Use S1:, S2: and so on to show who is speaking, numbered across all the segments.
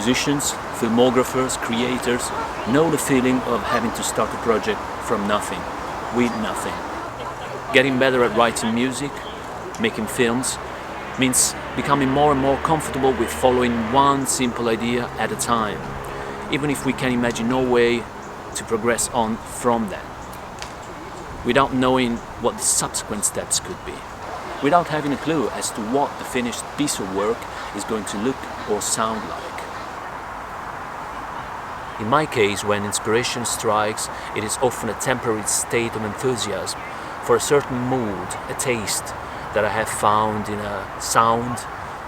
S1: musicians, filmographers, creators know the feeling of having to start a project from nothing, with nothing. Getting better at writing music, making films, means becoming more and more comfortable with following one simple idea at a time, even if we can imagine no way to progress on from that, without knowing what the subsequent steps could be, without having a clue as to what the finished piece of work is going to look or sound like. In my case, when inspiration strikes, it is often a temporary state of enthusiasm for a certain mood, a taste that I have found in a sound,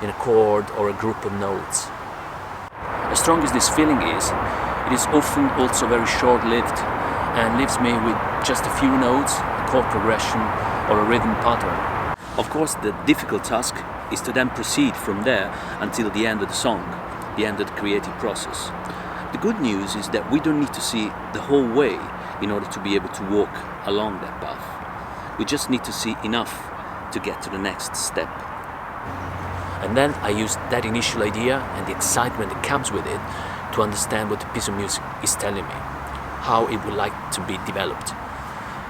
S1: in a chord or a group of notes. As strong as this feeling is, it is often also very short-lived and leaves me with just a few notes, a chord progression or a rhythm pattern. Of course, the difficult task is to then proceed from there until the end of the song, the end of the creative process. The good news is that we don't need to see the whole way in order to be able to walk along that path. We just need to see enough to get to the next step. And then I use that initial idea and the excitement that comes with it to understand what the piece of music is telling me, how it would like to be developed.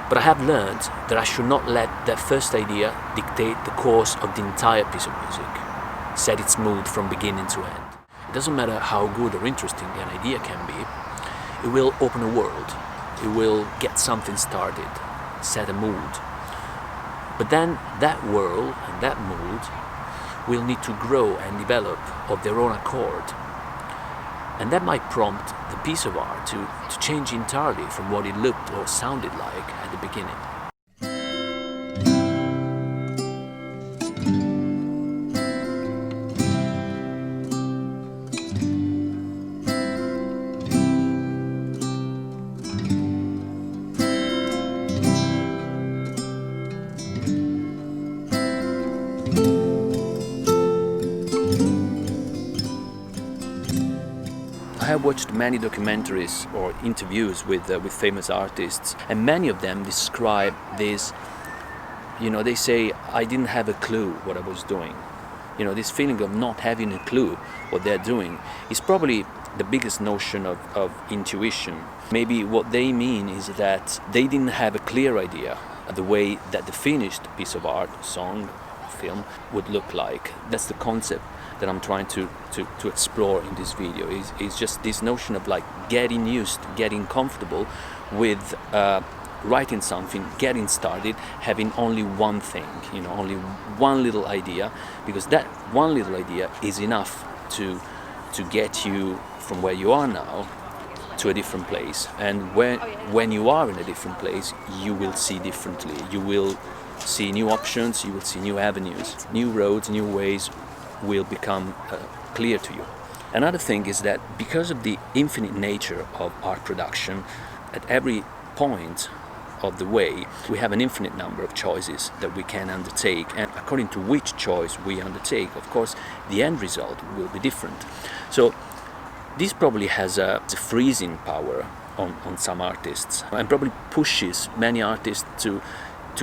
S1: But I have learned that I should not let that first idea dictate the course of the entire piece of music, set its mood from beginning to end. It doesn't matter how good or interesting an idea can be, it will open a world, it will get something started, set a mood. But then that world and that mood will need to grow and develop of their own accord. And that might prompt the piece of art to change entirely from what it looked or sounded like at the beginning. I have watched many documentaries or interviews with famous artists, and many of them describe this, they say, I didn't have a clue what I was doing. This feeling of not having a clue what they're doing is probably the biggest notion of intuition. Maybe what they mean is that they didn't have a clear idea of the way that the finished piece of art, song, film would look like. That's the concept that I'm trying to explore in this video, is just this notion of like getting used, getting comfortable with writing something, getting started, having only one thing, only one little idea, because that one little idea is enough to get you from where you are now to a different place. And when you are in a different place, you will see differently. You will see new options, you will see new avenues, new roads, new ways will become clear to you. Another thing is that because of the infinite nature of art production, at every point of the way we have an infinite number of choices that we can undertake, and according to which choice we undertake, of course, the end result will be different. So this probably has a freezing power on some artists, and probably pushes many artists to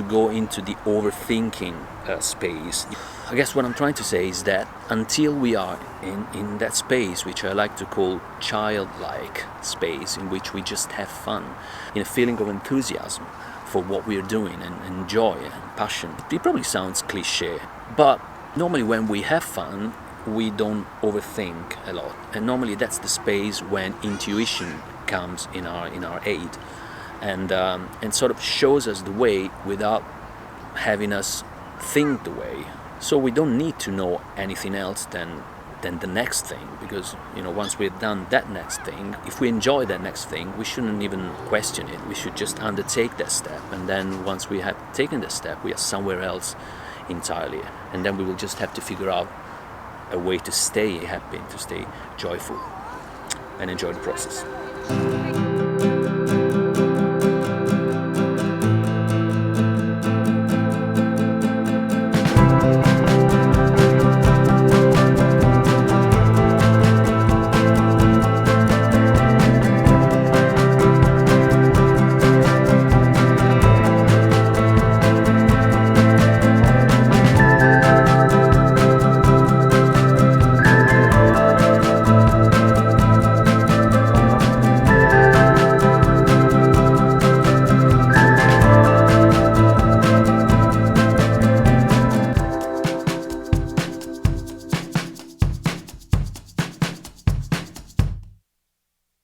S1: go into the overthinking space. I guess what I'm trying to say is that until we are in that space, which I like to call childlike space, in which we just have fun, in a feeling of enthusiasm for what we are doing and joy and passion. It probably sounds cliche, but normally when we have fun, we don't overthink a lot. And normally that's the space when intuition comes in our aid. And sort of shows us the way without having us think the way. So we don't need to know anything else than the next thing, because once we've done that next thing, if we enjoy that next thing, we shouldn't even question it. We should just undertake that step, and then once we have taken that step, we are somewhere else entirely, and then we will just have to figure out a way to stay happy, to stay joyful and enjoy the process.